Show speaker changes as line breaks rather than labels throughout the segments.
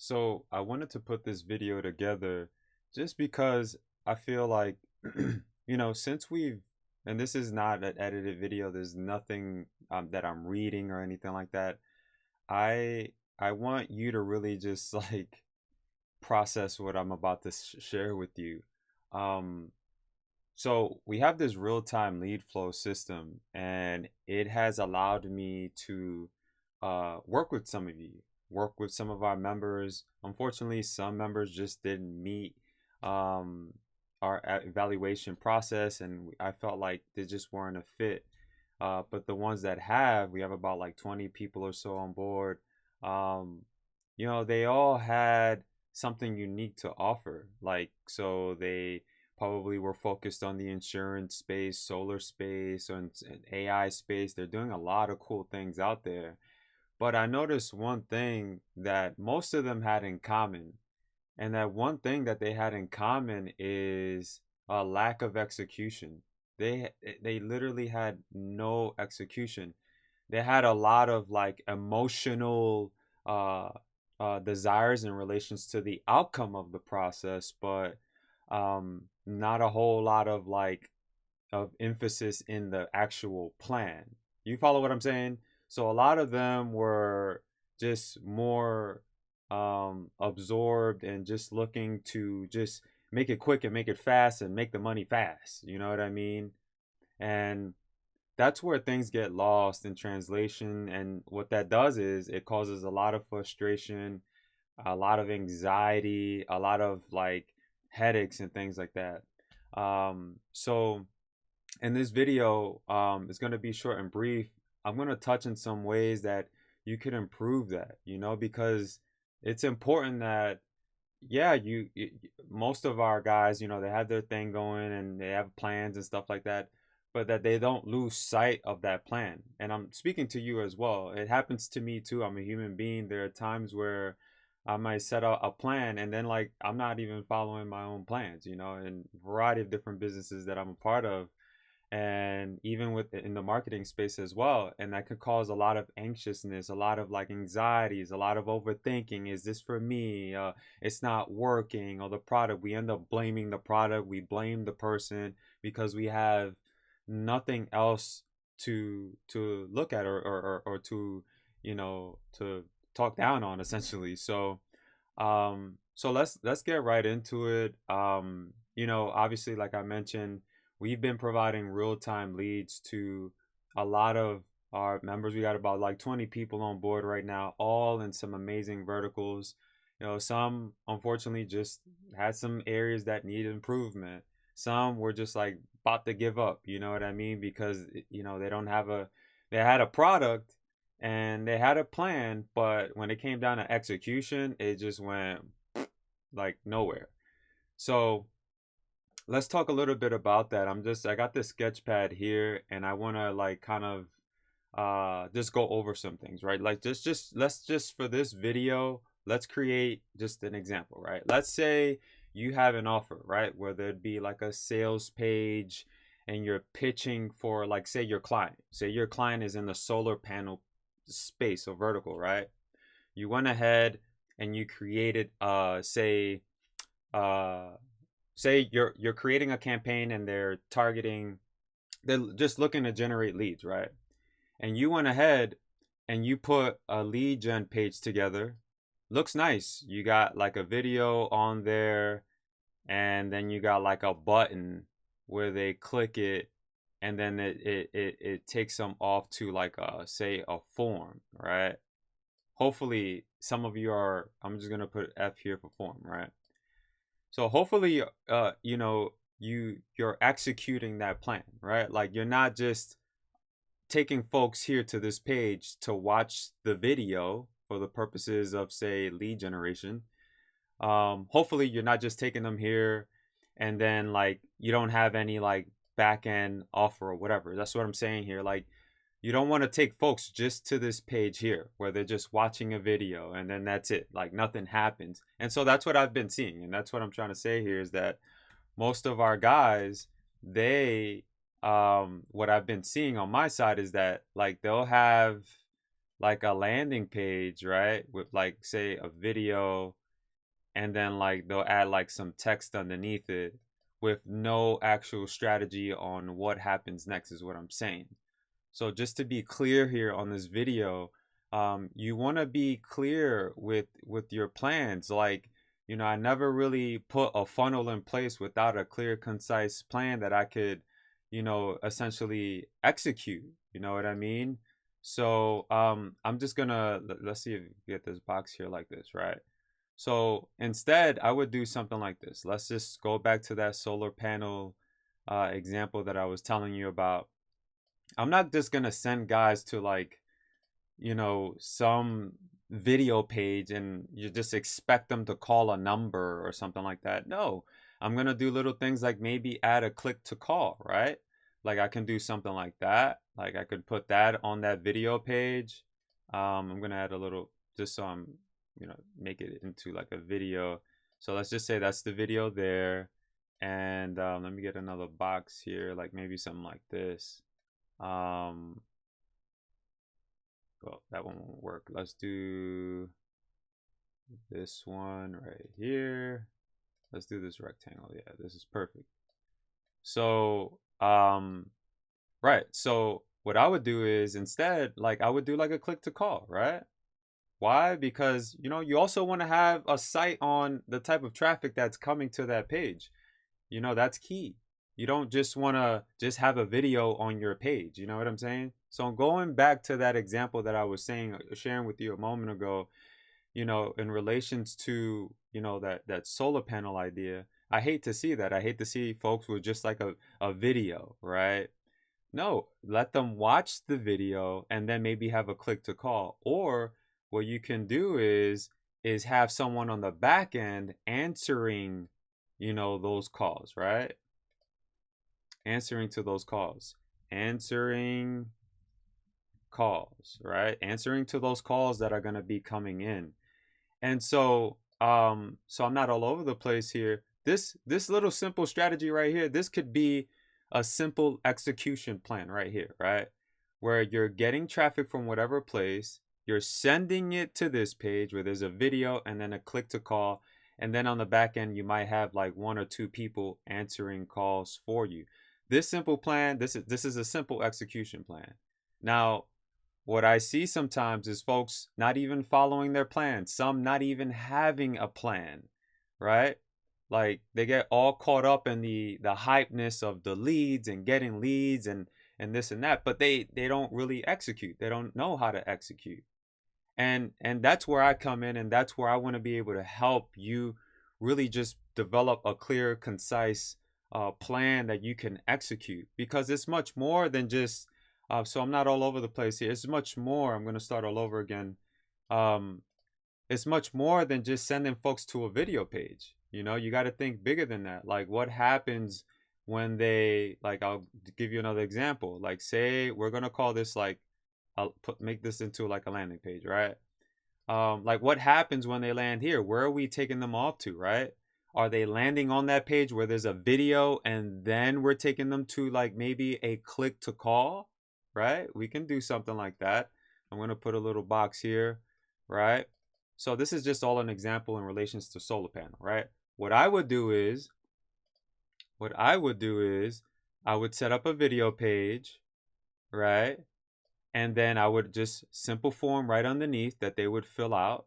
So I wanted to put this video together just because I feel like, since and this is not an edited video, there's nothing that I'm reading or anything like that. I I want you to really just like process what I'm about to share with you. Um, so we have this real-time lead flow system, and it has allowed me to work with some of you, work with some of our members. Unfortunately, some members just didn't meet um, our evaluation process, and I felt like they just weren't a fit. But the ones that have, we have about like 20 people or so on board. Um, they all had something unique to offer. Like, so they probably were focused on the insurance space, solar space, and AI space. They're doing a lot of cool things out there. But I noticed one thing that most of them had in common. And that one thing that they had in common is a lack of execution. They literally had no execution. They had a lot of like emotional uh, desires in relations to the outcome of the process, but not a whole lot of like of emphasis in the actual plan. You follow what I'm saying? So a lot of them were just more absorbed and just looking to just make it quick and make it fast and make the money fast. You know what I mean? And that's where things get lost in translation. And what that does is it causes a lot of frustration, a lot of anxiety, a lot of like headaches and things like that. So in this video, it's going to be short and brief. I'm going to touch on some ways that you could improve that, because it's important that, yeah, most of our guys, they have their thing going and they have plans and stuff like that, but that they don't lose sight of that plan. And I'm speaking to you as well. It happens to me too. I'm a human being. There are times where I might set out a plan and then like I'm not even following my own plans, in a variety of different businesses that I'm a part of, and even with in the marketing space as well, and that could cause a lot of anxiousness, a lot of like anxieties, a lot of overthinking. Is this for me? It's not working, or the product, we end up blaming the product, we blame the person because we have nothing else to look at, or to to talk down on, essentially. So let's get right into it. Obviously, like I mentioned, we've been providing real-time leads to a lot of our members. We got about like 20 people on board right now, all in some amazing verticals. Some unfortunately just had some areas that need improvement. Some were just like about to give up, you know what I mean? Because they don't have they had a product and they had a plan, but when it came down to execution, it just went like nowhere. So let's talk a little bit about that. I got this sketch pad here and I want to like kind of just go over some things, right? Like just let's just for this video, let's create just an example, right? Let's say you have an offer, right? Where there'd be like a sales page and you're pitching for, like, say your client is in the solar panel space or vertical, right? You went ahead and you created uh say you're creating a campaign and they're just looking to generate leads, right? And you went ahead and you put a lead gen page together. Looks nice. You got like a video on there, and then you got like a button where they click it, and then it takes them off to like a, say, a form, right? Hopefully some of you are, I'm just gonna put F here for form, right? So hopefully, you're executing that plan, right? Like you're not just taking folks here to this page to watch the video for the purposes of, say, lead generation. Hopefully you're not just taking them here and then like you don't have any like back end offer or whatever. That's what I'm saying here. Like, you don't want to take folks just to this page here where they're just watching a video and then that's it, like nothing happens. And so that's what I've been seeing, and that's what I'm trying to say here is that most of our guys, they what I've been seeing on my side is that like they'll have like a landing page, right? With like say a video, and then like they'll add like some text underneath it with no actual strategy on what happens next is what I'm saying. So just to be clear here on this video, you want to be clear with your plans. Like, I never really put a funnel in place without a clear, concise plan that I could, essentially execute. You know what I mean? So I'm just gonna let's see if we get this box here like this, right? So instead, I would do something like this. Let's just go back to that solar panel example that I was telling you about. I'm not just gonna send guys to like, some video page and you just expect them to call a number or something like that. No, I'm gonna do little things like maybe add a click to call, right? Like I can do something like that. Like I could put that on that video page. I'm gonna add a little just so I'm, make it into like a video. So let's just say that's the video there. And let me get another box here, like maybe something like this. Well, that one won't work. Let's do this one right here. Let's do this rectangle. Yeah, this is perfect. So, right. So what I would do is instead, like I would do like a click to call, right? Why? Because, you also want to have a sight on the type of traffic that's coming to that page. That's key. You don't just want to just have a video on your page. You know what I'm saying? So going back to that example that I was sharing with you a moment ago, in relations to, that solar panel idea, I hate to see that. I hate to see folks with just like a video, right? No, let them watch the video and then maybe have a click to call. Or what you can do is have someone on the back end answering, those calls, right? Answering to those calls. Answering calls, right? Answering to those calls that are going to be coming in. And so I'm not all over the place here. This little simple strategy right here, this could be a simple execution plan right here, right? Where you're getting traffic from whatever place, you're sending it to this page where there's a video and then a click to call, and then on the back end you might have like one or two people answering calls for you. This simple plan, this is a simple execution plan. Now, what I see sometimes is folks not even following their plan, some not even having a plan, right? Like they get all caught up in the hypeness of the leads and getting leads and this and that, but they don't really execute. They don't know how to execute. And that's where I come in, and that's where I want to be able to help you really just develop a clear, concise plan that you can execute, because it's much more than just so I'm not all over the place here. It's much more. I'm going to start all over again. It's much more than just sending folks to a video page. You got to think bigger than that. Like what happens when they, like, I'll give you another example. Like say we're going to call this like, make this into like a landing page, right? Like what happens when they land here? Where are we taking them off to, right? Are they landing on that page where there's a video and then we're taking them to like maybe a click to call? Right? We can do something like that. I'm going to put a little box here, right? So this is just all an example in relations to solar panel, right? What I would do is I would set up a video page, right? And then I would just simple form right underneath that they would fill out.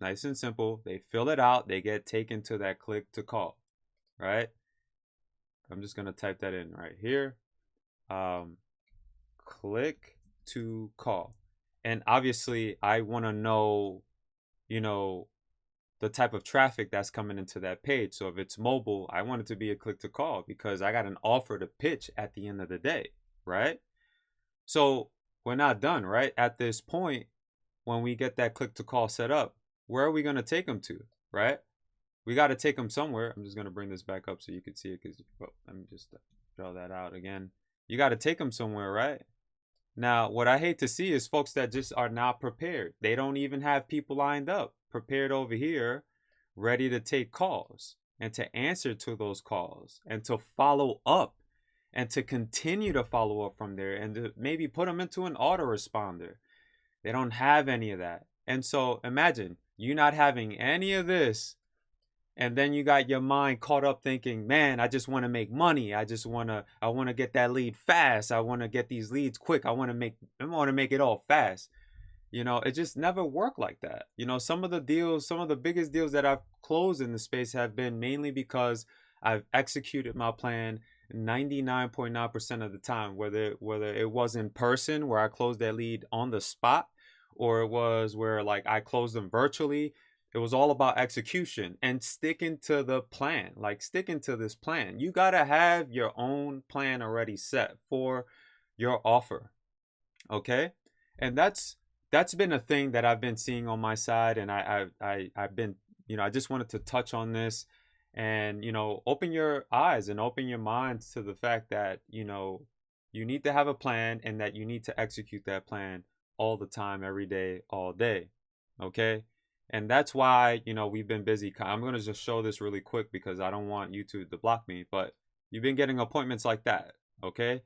Nice and simple. They fill it out. They get taken to that click to call, right? I'm just going to type that in right here. Click to call. And obviously I want to know, the type of traffic that's coming into that page. So if it's mobile, I want it to be a click to call because I got an offer to pitch at the end of the day, right? So we're not done, right? At this point, when we get that click to call set up, where are we going to take them to, right? We got to take them somewhere. I'm just going to bring this back up so you can see it because let me just draw that out again. You got to take them somewhere, right? Now, what I hate to see is folks that just are not prepared. They don't even have people lined up, prepared over here, ready to take calls and to answer to those calls and to follow up and to continue to follow up from there and to maybe put them into an autoresponder. They don't have any of that. And so imagine you not having any of this, and then you got your mind caught up thinking, man, I just want to make money. I want to get that lead fast. I want to get these leads quick. I want to make it all fast. It just never worked like that. Some of the deals, some of the biggest deals that I've closed in the space have been mainly because I've executed my plan 99.9% of the time, whether it was in person where I closed that lead on the spot, or it was where like I closed them virtually. It was all about execution and sticking to the plan, like sticking to this plan. You got to have your own plan already set for your offer. Okay. And that's been a thing that I've been seeing on my side, and I've been, I just wanted to touch on this, and open your eyes and open your minds to the fact that you need to have a plan, and that you need to execute that plan all the time, every day, all day. Okay. And that's why we've been busy. I'm going to just show this really quick because I don't want YouTube to block me, but you've been getting appointments like that. Okay.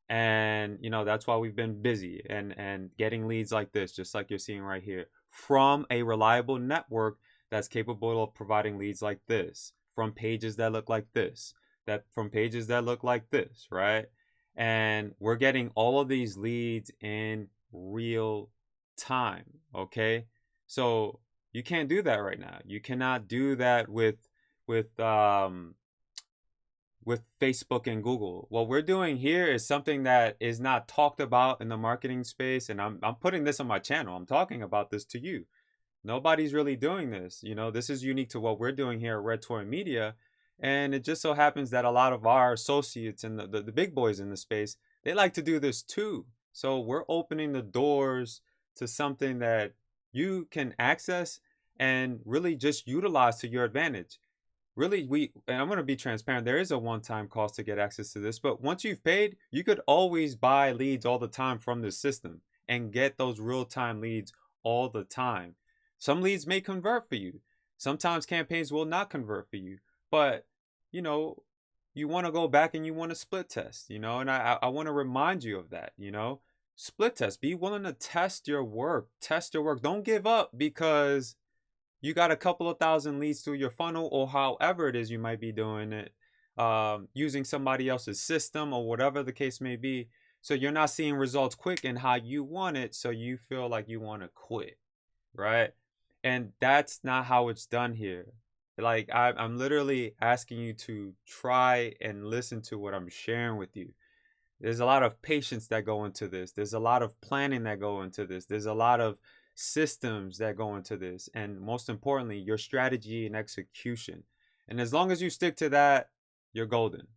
And that's why we've been busy and getting leads like this, just like you're seeing right here, from a reliable network that's capable of providing leads like this, from pages that look like this, that from pages that look like this, right? And we're getting all of these leads in real time. Okay. So you can't do that right now. You cannot do that with with Facebook and Google. What we're doing here is something that is not talked about in the marketing space, and I'm putting this on my channel. I'm talking about this to you. Nobody's really doing this. This is unique to what we're doing here at Red Toy Media, and it just so happens that a lot of our associates and the big boys in the space, they like to do this too. So we're opening the doors to something that you can access and really just utilize to your advantage. Really, and I'm going to be transparent, there is a one-time cost to get access to this, but once you've paid, you could always buy leads all the time from this system and get those real-time leads all the time. Some leads may convert for you. Sometimes campaigns will not convert for you, but you know you want to go back and you want to split test, and I want to remind you of that. Split test. Be willing to test your work. Don't give up because you got a couple of thousand leads through your funnel, or however it is you might be doing it, using somebody else's system or whatever the case may be. So you're not seeing results quick and how you want it, so you feel like you want to quit, right? And that's not how it's done here. Like I'm literally asking you to try and listen to what I'm sharing with you. There's a lot of patience that go into this. There's a lot of planning that go into this. There's a lot of systems that go into this. And most importantly, your strategy and execution. And as long as you stick to that, you're golden.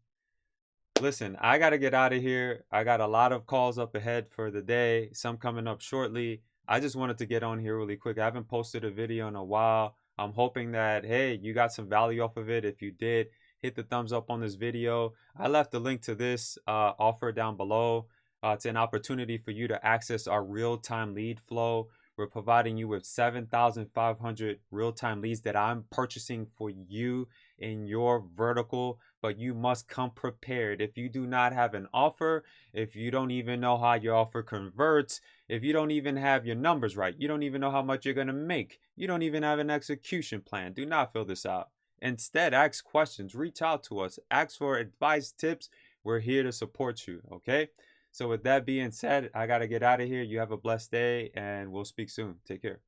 Listen, I got to get out of here. I got a lot of calls up ahead for the day, some coming up shortly. I just wanted to get on here really quick. I haven't posted a video in a while. I'm hoping that, hey, you got some value off of it. If you did, hit the thumbs up on this video. I left the link to this offer down below. It's an opportunity for you to access our real-time lead flow. We're providing you with 7,500 real-time leads that I'm purchasing for you in your vertical, but you must come prepared. If you do not have an offer, if you don't even know how your offer converts, if you don't even have your numbers right, you don't even know how much you're going to make, you don't even have an execution plan, do not fill this out. Instead, ask questions, reach out to us, ask for advice, tips. We're here to support you, okay? So with that being said, I got to get out of here. You have a blessed day, and we'll speak soon. Take care.